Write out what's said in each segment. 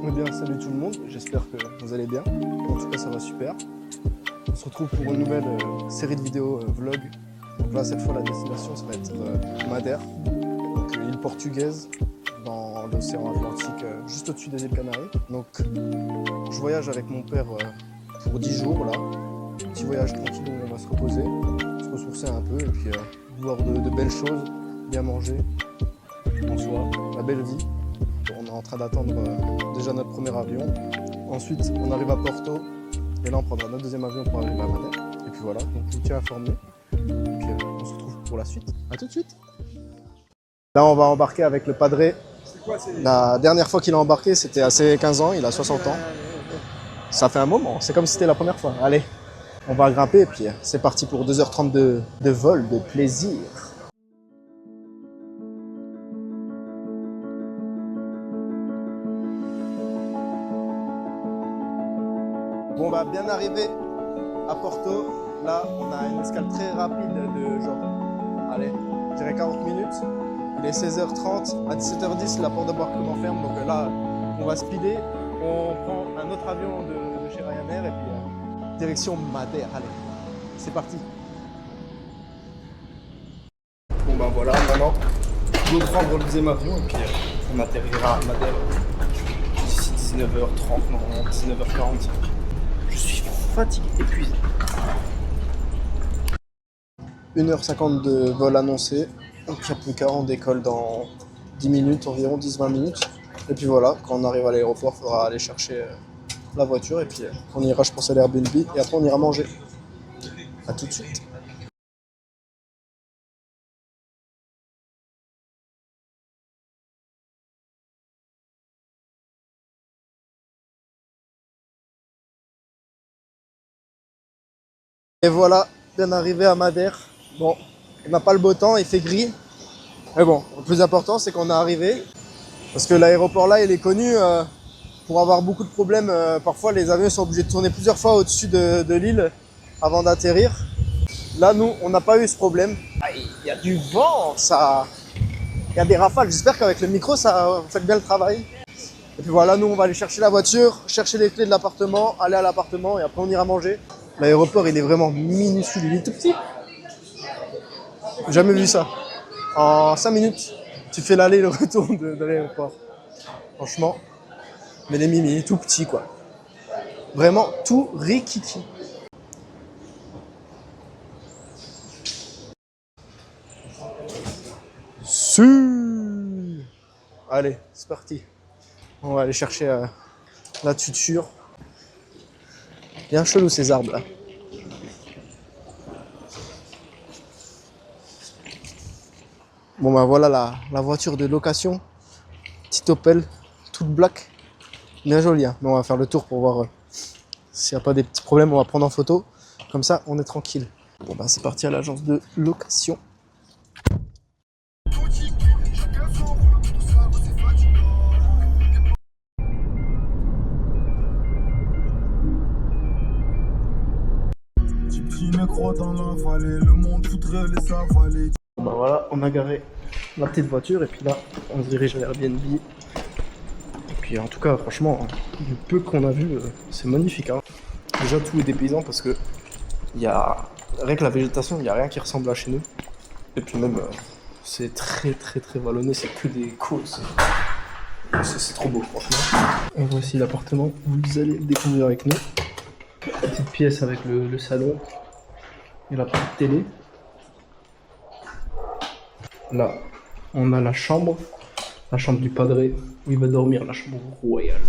Eh bien, salut tout le monde, j'espère que vous allez bien. En tout cas, ça va super. On se retrouve pour une nouvelle série de vidéos vlog. Donc là, cette fois, la destination, ça va être Madère, donc île portugaise, dans l'océan Atlantique, juste au-dessus des îles Canaries. Donc, je voyage avec mon père pour 10 jours, là. Petit voyage tranquille où on va se reposer, se ressourcer un peu, et puis voir de belles choses, bien manger, en soi, la belle vie. On est en train d'attendre déjà notre premier avion. Ensuite, on arrive à Porto. Et là, on prendra notre deuxième avion pour arriver à Madère. Et puis voilà, donc je vous tiens informé. Et puis on se retrouve pour la suite. A tout de suite. Là, on va embarquer avec le padré. La dernière fois qu'il a embarqué, c'était à ses 15 ans. Il a 60 ans. Ça fait un moment. C'est comme si c'était la première fois. Allez, on va grimper. Et puis c'est parti pour 2h30 de vol, de plaisir. Bon, on va bien arriver à Porto. Là, on a une escale très rapide de genre, allez, je dirais 40 minutes. Il est 16h30, à 17h10, la porte de d'embarquement ferme. Donc là, on va speeder. On prend un autre avion de chez Ryanair et puis direction Madère. Allez, c'est parti. Bon, ben voilà, maintenant, on va prendre le deuxième avion et puis on atterrira à Madère d'ici 19h30, normalement 19h40. Je suis fatigué, épuisé. 1h50 de vol annoncé. Donc il n'y a plus qu'à, on décolle dans 10 minutes environ, 10-20 minutes. Et puis voilà, quand on arrive à l'aéroport, il faudra aller chercher la voiture. Et puis on ira, je pense, à l'Airbnb. Et après, on ira manger. A tout de suite. Et voilà, bien arrivé à Madère. Bon, on n'a pas le beau temps, il fait gris. Mais bon, le plus important, c'est qu'on est arrivé. Parce que l'aéroport là, il est connu pour avoir beaucoup de problèmes. Parfois, les avions sont obligés de tourner plusieurs fois au-dessus de l'île avant d'atterrir. Là, nous, on n'a pas eu ce problème. Il y a du vent, ça... Il y a des rafales. J'espère qu'avec le micro, ça fait bien le travail. Et puis voilà, nous, on va aller chercher la voiture, chercher les clés de l'appartement, aller à l'appartement et après, on ira manger. L'aéroport, il est vraiment minuscule, il est tout petit. J'ai jamais vu ça. En 5 minutes, tu fais l'aller et le retour de l'aéroport. Franchement, mais les mimi, tout petit quoi. Vraiment tout rikiki. Allez, c'est parti. On va aller chercher la tuture. Bien chelou ces arbres là. Bon bah voilà la voiture de location. Petite Opel, toute black. Bien jolie, hein. Mais on va faire le tour pour voir s'il n'y a pas des petits problèmes. On va prendre en photo. Comme ça, on est tranquille. Bon bah c'est parti à l'agence de location. Dans la vallée, le monde voudrait les avaler. Bon bah voilà, on a garé la petite voiture et puis là, on se dirige vers Airbnb. Et puis en tout cas, franchement, du peu qu'on a vu, c'est magnifique. Hein. Déjà tout est dépaysant parce que il y a rien que la végétation, il n'y a rien qui ressemble à chez nous. Et puis même, c'est très vallonné, c'est que des côtes. C'est trop beau, franchement. Et voici l'appartement où vous allez le découvrir avec nous. Petite pièce avec le salon. Et la petite télé. Là, on a la chambre du padré où il va dormir, la chambre royale.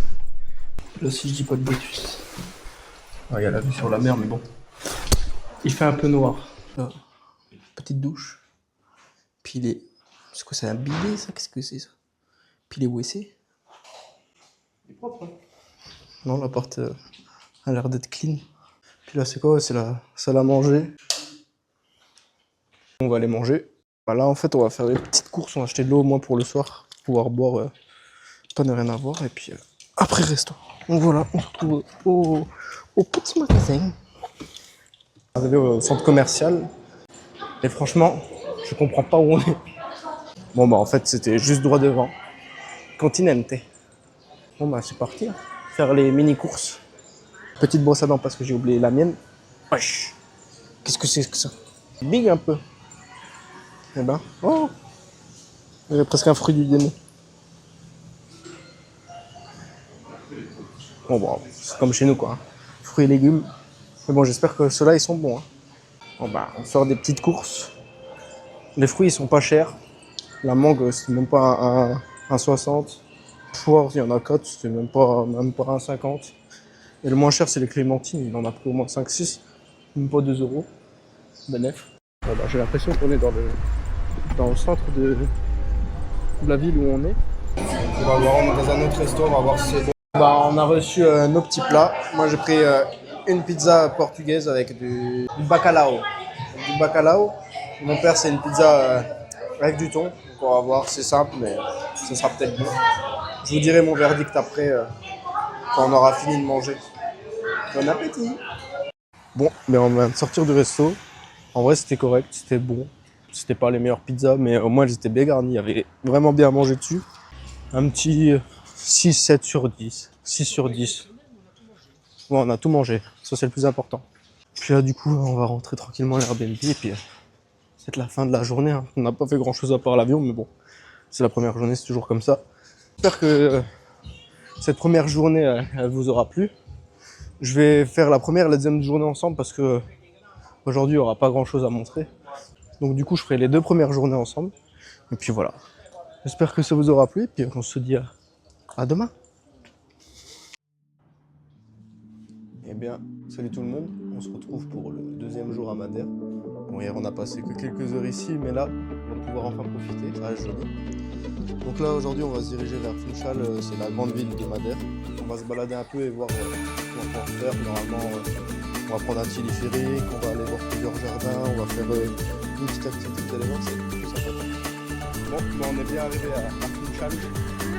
Là, si je dis pas de bêtises. Ah, il y a la vue sur la mer, mais bon. Il fait un peu noir. Là, petite douche. Puis les... C'est quoi, c'est un bidet ça? Qu'est-ce que c'est ça? Puis les WC. Il est propre, hein? Non, la porte a l'air d'être clean. Puis là, c'est quoi? C'est la salle à manger. On va aller manger. Là, en fait, on va faire des petites courses. On va acheter de l'eau au moins pour le soir. Pour pouvoir boire. Pas ne rien avoir. Et puis, après, resto. Donc voilà, on se retrouve au petit magasin. On est arrivé au centre commercial. Et franchement, je comprends pas où on est. Bon, bah, en fait, c'était juste droit devant. Continente. Bon bah c'est parti, hein. Faire les mini-courses. Petite brosse à dents parce que j'ai oublié la mienne. Wesh. Qu'est-ce que c'est que ça? Big un peu. Eh ben, oh, il y a presque un fruit du démon. Bon bah, c'est comme chez nous quoi, hein. Fruits et légumes. Mais bon, j'espère que ceux-là ils sont bons, hein. Bon bah, on sort des petites courses. Les fruits ils sont pas chers. La mangue c'est même pas un 60. Poire, il y en a 4, c'est même pas un 50. Et le moins cher, c'est les clémentines. Il en a pris au moins 5-6. Même pas 2 euros. Benef. Bon, bah, j'ai l'impression qu'on est dans le centre de la ville où on est. On va voir, on est dans un autre resto, on va voir si c'est bon. Bah, on a reçu nos petits plats. Moi, j'ai pris une pizza portugaise avec du bacalao. Du bacalao. Mon père, c'est une pizza avec du thon. Donc, on va voir, c'est simple, mais ça sera peut-être bon. Je vous dirai mon verdict après, quand on aura fini de manger. Bon appétit! Bon, mais on vient de sortir du resto. En vrai, c'était correct, c'était bon. C'était pas les meilleures pizzas, mais au moins, j'étais bien garni. Il y avait vraiment bien à manger dessus. Un petit 6-7 sur 10. 6 sur 10. Bon, on a tout mangé. Ça, c'est le plus important. Puis là, du coup, on va rentrer tranquillement à l'Airbnb. Et puis, c'est la fin de la journée, hein. On n'a pas fait grand-chose à part l'avion, mais bon. C'est la première journée, c'est toujours comme ça. J'espère que cette première journée, elle vous aura plu. Je vais faire la première et la deuxième journée ensemble parce que aujourd'hui, il n'y aura pas grand-chose à montrer. Donc du coup, je ferai les 2 premières journées ensemble. Et puis voilà. J'espère que ça vous aura plu. Et puis on se dit à demain. Eh bien, salut tout le monde. On se retrouve pour le 2e jour à Madère. Bon, hier, on a passé que quelques heures ici, mais là, on va pouvoir enfin profiter. Ça va être joli. Donc là, aujourd'hui, on va se diriger vers Funchal. C'est la grande ville de Madère. On va se balader un peu et voir comment on va faire. Normalement, on va prendre un téléphérique, on va aller voir plusieurs jardins, on va faire une petite activité d'éléments, c'est tout sympathique. Bon, ben on est bien arrivé à Funchal.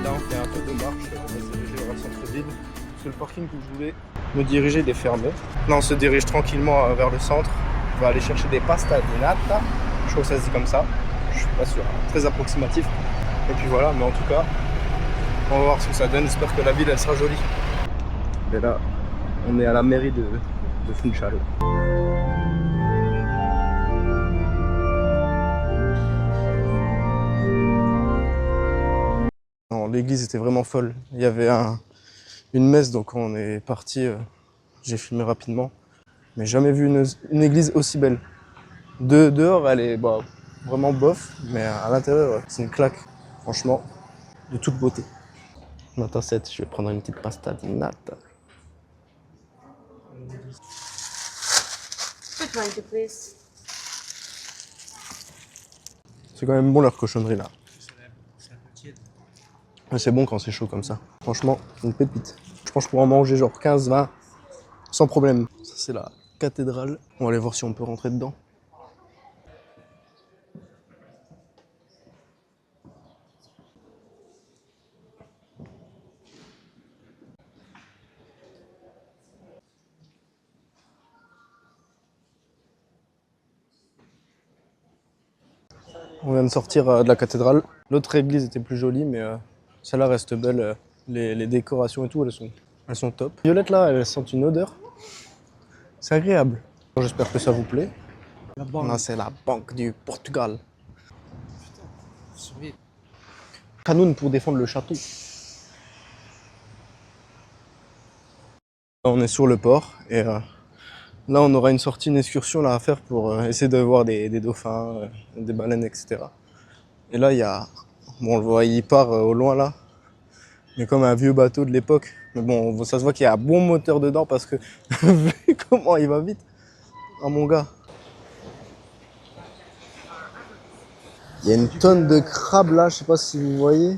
Là, on fait un peu de marche, on va se diriger vers le centre-ville. Parce que le parking que je voulais me diriger est fermé. Là, on se dirige tranquillement vers le centre. On va aller chercher des pastas di nata. Je crois que ça se dit comme ça. Je suis pas sûr, hein. Très approximatif. Et puis voilà, mais en tout cas, on va voir ce que ça donne. J'espère que la ville, elle sera jolie. Et là, on est à la mairie de Funchal. L'église était vraiment folle. Il y avait une messe, donc on est parti. J'ai filmé rapidement. Mais jamais vu une église aussi belle. Dehors, elle est vraiment bof, mais à l'intérieur, c'est une claque. Franchement, de toute beauté. Nata 7, je vais prendre une petite pasta di nata. C'est quand même bon leur cochonnerie là. C'est bon quand c'est chaud comme ça. Franchement, une pépite. Je pense que je pourrais en manger genre 15-20 sans problème. Ça c'est la cathédrale. On va aller voir si on peut rentrer dedans. On vient de sortir de la cathédrale. L'autre église était plus jolie, mais celle-là reste belle. Les décorations et tout, elles sont top. Violette là, elles sentent une odeur. C'est agréable. J'espère que ça vous plaît. Là, c'est la Banque du Portugal. Canoune pour défendre le château. On est sur le port et là, on aura une sortie, une excursion là, à faire pour essayer de voir des dauphins, des baleines, etc. Et là, il y a... Bon, on le voit, il part au loin là. Il y a comme un vieux bateau de l'époque. Mais bon, ça se voit qu'il y a un bon moteur dedans parce que vu comment il va vite. Ah mon gars. Il y a une tonne de crabes là, je sais pas si vous voyez.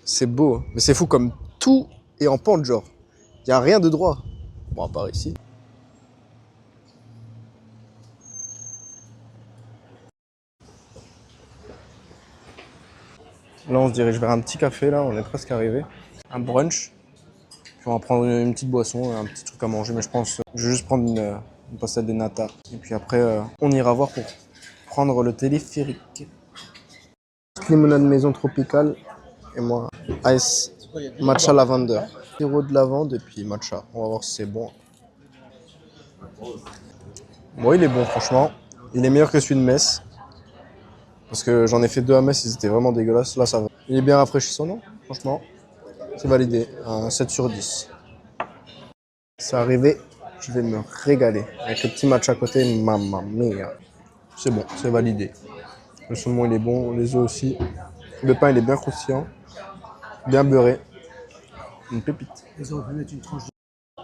C'est beau, mais c'est fou comme tout est en pente genre. Il n'y a rien de droit. Bon, à part ici. Là, on se dirige vers un petit café, là, on est presque arrivé. Un brunch. Puis on va prendre une petite boisson, un petit truc à manger, mais je pense que je vais juste prendre une pasta de nata. Et puis après, on ira voir pour prendre le téléphérique. Limonade maison tropicale. Et moi, ice Matcha lavender. Sirop de lavande et puis matcha. On va voir si c'est bon. Bon, il est bon, franchement. Il est meilleur que celui de Metz. Parce que j'en ai fait deux à Metz, ils étaient vraiment dégueulasses. Là, ça va. Il est bien rafraîchissant, non? Franchement, c'est validé. Un 7 sur 10. C'est arrivé, je vais me régaler. Avec le petit match à côté, mamma mia. C'est bon, c'est validé. Le saumon, il est bon, les œufs aussi. Le pain, il est bien croustillant, bien beurré. Une pépite.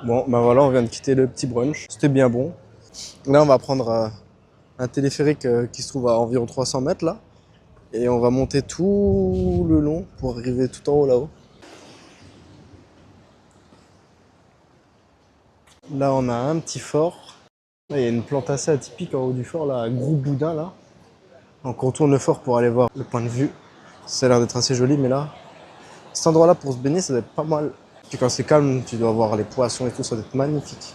Bon, ben voilà, on vient de quitter le petit brunch. C'était bien bon. Là, on va prendre un téléphérique qui se trouve à environ 300 mètres, là. Et on va monter tout le long pour arriver tout en haut, là-haut. Là, on a un petit fort. Là, il y a une plante assez atypique en haut du fort, là, un gros boudin, là. Donc on tourne le fort pour aller voir le point de vue. Ça a l'air d'être assez joli, mais là, cet endroit-là pour se baigner, ça doit être pas mal. Puis quand c'est calme, tu dois voir les poissons et tout, ça doit être magnifique.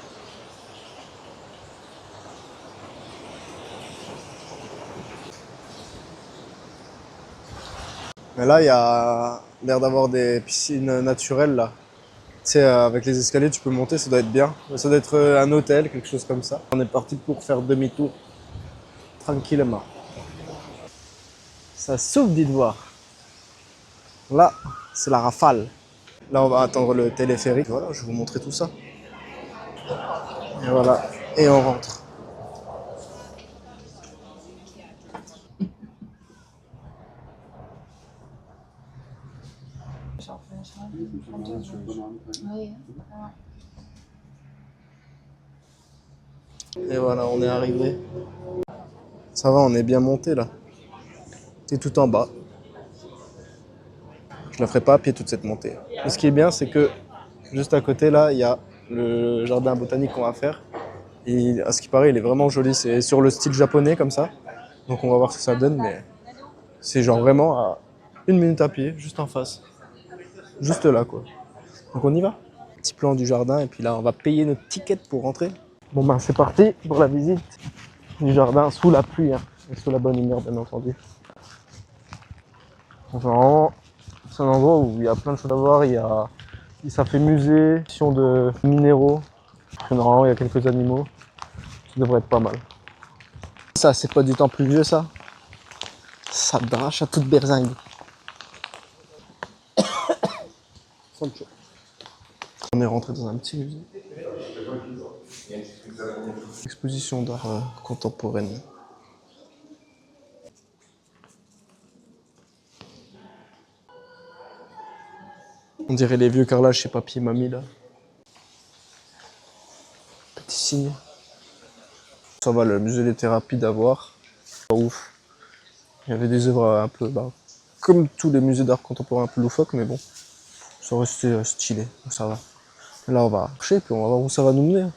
Mais là, il y a l'air d'avoir des piscines naturelles, là. Tu sais, avec les escaliers, tu peux monter, ça doit être bien. Ça doit être un hôtel, quelque chose comme ça. On est parti pour faire demi-tour, tranquillement. Ça souffle, dites voir. Là, c'est la rafale. Là, on va attendre le téléphérique. Voilà, je vais vous montrer tout ça. Et voilà, et on rentre. Et voilà, on est arrivé. Ça va, on est bien monté là. C'est tout en bas. Je ne ferai pas à pied toute cette montée. Mais ce qui est bien, c'est que juste à côté là, il y a le jardin botanique qu'on va faire. Et à ce qui paraît, il est vraiment joli. C'est sur le style japonais comme ça. Donc on va voir ce que ça donne, mais c'est genre vraiment à 1 minute à pied, juste en face. Juste là quoi. Donc on y va. Petit plan du jardin et puis là on va payer notre ticket pour rentrer. Bon ben c'est parti pour la visite du jardin sous la pluie hein, et sous la bonne humeur bien entendu. Enfin, c'est un endroit où il y a plein de choses à voir. Ça fait musée, section de minéraux. Normalement il y a quelques animaux. Ça devrait être pas mal. Ça c'est pas du temps pluvieux ça. Ça drache à toute berzingue. On est rentré dans un petit musée. Exposition d'art contemporaine. On dirait les vieux carrelages chez Papy et Mamie là. Petit signe. Ça va, le musée des thérapies d'avoir. Pas ouf. Il y avait des œuvres un peu, comme tous les musées d'art contemporain un peu loufoques, mais bon, ça restait stylé, donc ça va. Là, on va marcher, puis on va voir où ça va nous mener.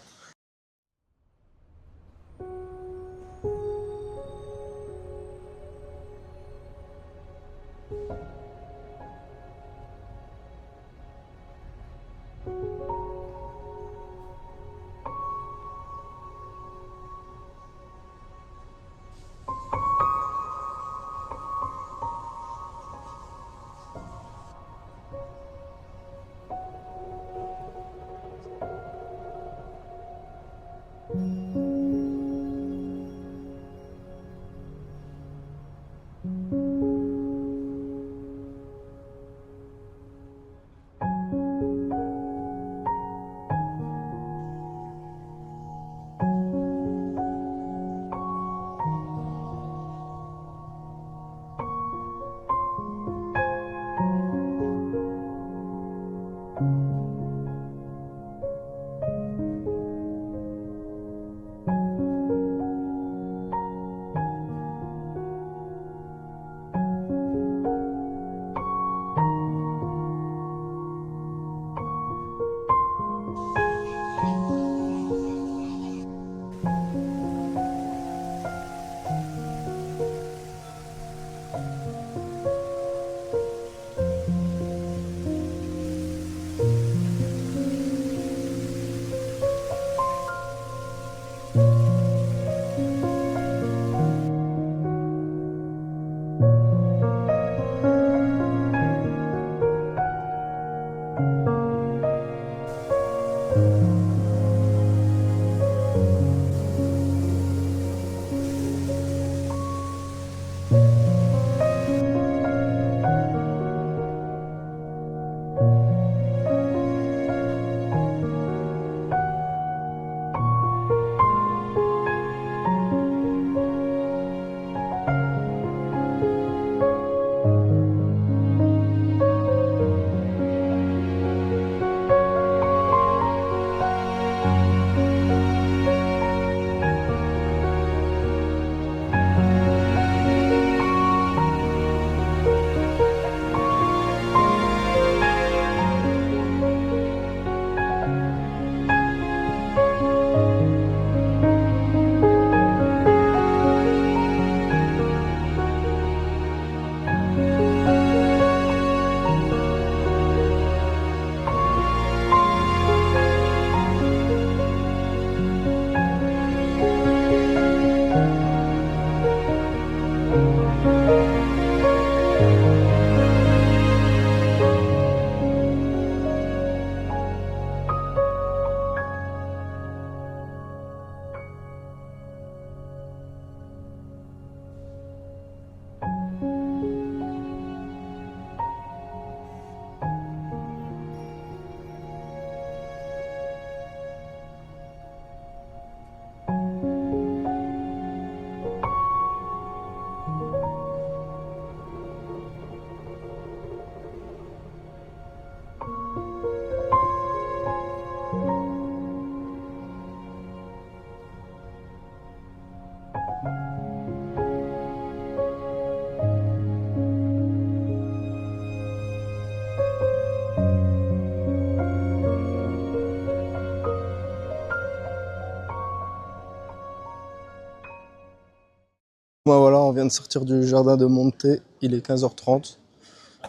vient de sortir du jardin de Monte, il est 15h30.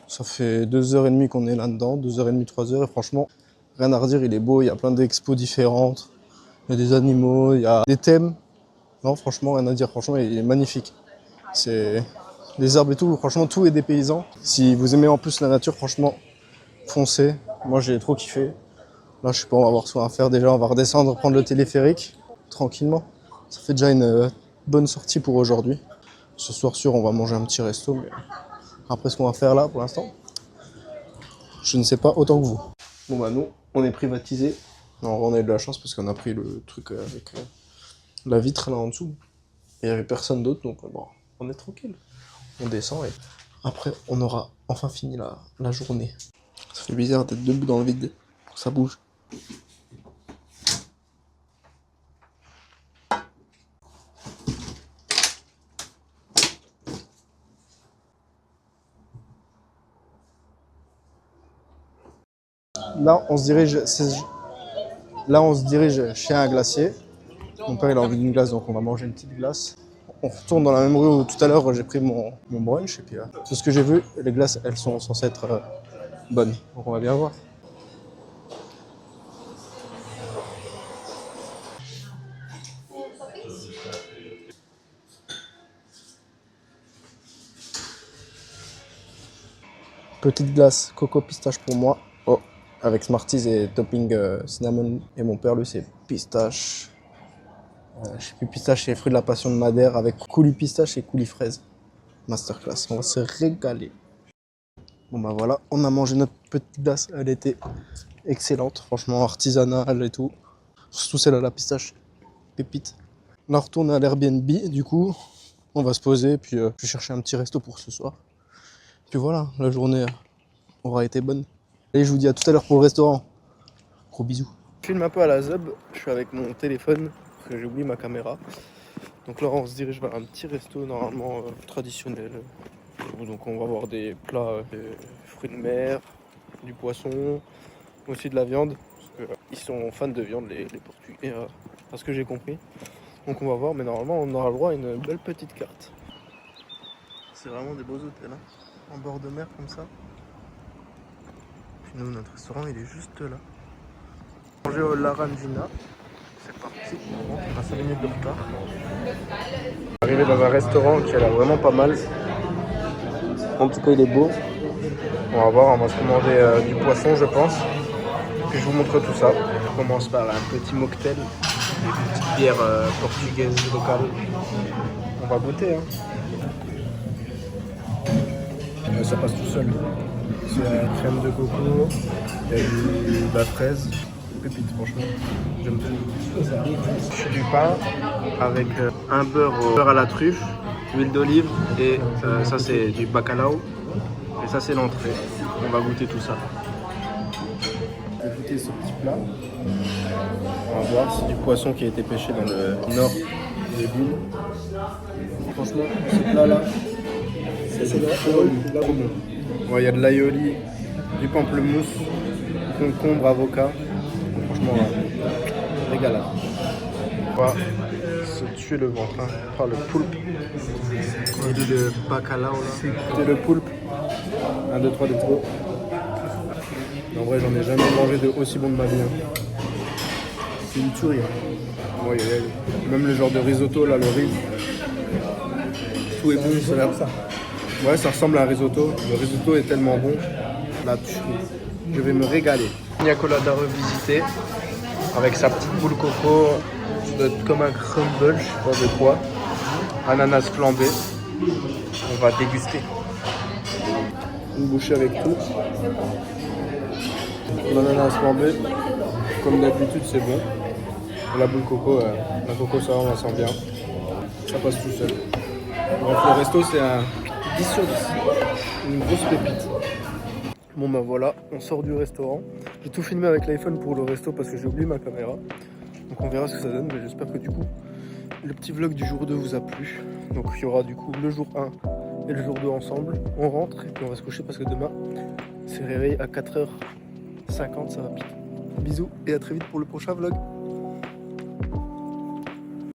Ça fait 2h30 qu'on est là-dedans, 2h30, 3h, et franchement, rien à redire, il est beau, il y a plein d'expos différentes, il y a des animaux, il y a des thèmes. Non, franchement, rien à dire, franchement, il est magnifique. C'est les arbres et tout, franchement, tout est dépaysant. Si vous aimez en plus la nature, franchement, foncez. Moi, j'ai trop kiffé. Là, je sais pas, on va voir ce qu'on va faire déjà, on va redescendre, prendre le téléphérique, tranquillement. Ça fait déjà une bonne sortie pour aujourd'hui. Ce soir sûr, on va manger un petit resto, mais après ce qu'on va faire là, pour l'instant, je ne sais pas autant que vous. Bon bah nous, on est privatisé. Non, on a eu de la chance parce qu'on a pris le truc avec la vitre là en dessous. Et il n'y avait personne d'autre, donc bon, on est tranquille. On descend et après, on aura enfin fini la journée. Ça fait bizarre d'être debout dans le vide, ça bouge. Là, on se dirige chez un glacier. Mon père, il a envie d'une glace, donc on va manger une petite glace. On retourne dans la même rue où tout à l'heure j'ai pris mon brunch. Et puis, tout ce que j'ai vu, les glaces, elles sont censées être bonnes. Donc on va bien voir. Petite glace coco pistache pour moi. Oh, avec Smarties et topping cinnamon. Et mon père, lui, c'est pistache. Je sais plus, pistache et fruits de la passion de Madère avec coulis pistache et coulis fraise. Masterclass, on va se régaler. Bon bah voilà, on a mangé notre petite glace, elle était excellente, franchement artisanale et tout. Surtout celle à la pistache, pépite. Là on retourne à l'Airbnb, du coup, on va se poser, puis je vais chercher un petit resto pour ce soir. Puis voilà, la journée aura été bonne. Et je vous dis à tout à l'heure pour le restaurant. Gros bisous. Je filme un peu à la zub, je suis avec mon téléphone, parce que j'ai oublié ma caméra. Donc là on se dirige vers un petit resto normalement traditionnel. Donc on va avoir des plats, des fruits de mer, du poisson, aussi de la viande. Parce qu'ils sont fans de viande les Portugais, à ce que j'ai compris. Donc on va voir, mais normalement on aura le droit à une belle petite carte. C'est vraiment des beaux hôtels, hein, en bord de mer comme ça. Puis nous, notre restaurant il est juste là. Manger au Laranjina. C'est parti, on a 5 minutes de retard. On est arrivé dans un restaurant qui a l'air vraiment pas mal. En tout cas, il est beau. On va voir, on va se commander du poisson, je pense. Puis je vous montre tout ça. On commence par un petit mocktail, des petites bières portugaises locales. On va goûter, hein. Ça passe tout seul. C'est la crème de coco, il y a de la fraise. Pépite, franchement, j'aime tout. Je fais du pain avec un beurre à la truffe, huile d'olive et ça c'est du bacalao et ça c'est l'entrée. On va goûter tout ça. On va goûter ce petit plat. On va voir, c'est du poisson qui a été pêché dans le nord des bulles. Franchement, ce plat là, c'est trop bon. Il y a de l'aïoli, du pamplemousse, du concombre, avocat. Franchement, régalade. On va se tuer le ventre, hein, par le poulpe. Et le bacalao là. C'est le poulpe. 1, 2, 3 de trop. En vrai, j'en ai jamais mangé de aussi bon de ma vie. Hein. C'est une tuerie. Hein. Ouais, même le genre de risotto là, le riz. Tout est bon, c'est là. Ouais, ça ressemble à un risotto. Le risotto est tellement bon. La tuerie. Je vais me régaler. Pina colada revisité avec sa petite boule coco, ça doit être comme un crumble, je sais pas de quoi. Ananas flambé. On va déguster. Une bouchée avec tout. L'ananas flambé, comme d'habitude, c'est bon. La boule coco, la coco ça on la sent bien. Ça passe tout seul. Bref, le resto c'est un 10 sur 10. Une grosse pépite. Bon bah voilà, on sort du restaurant. J'ai tout filmé avec l'iPhone pour le resto parce que j'ai oublié ma caméra. Donc on verra ce que ça donne, mais j'espère que du coup, le petit vlog du jour 2 vous a plu. Donc il y aura du coup le jour 1 et le jour 2 ensemble. On rentre et puis on va se coucher parce que demain, c'est réveil à 4h50, ça va piquer. Bisous et à très vite pour le prochain vlog.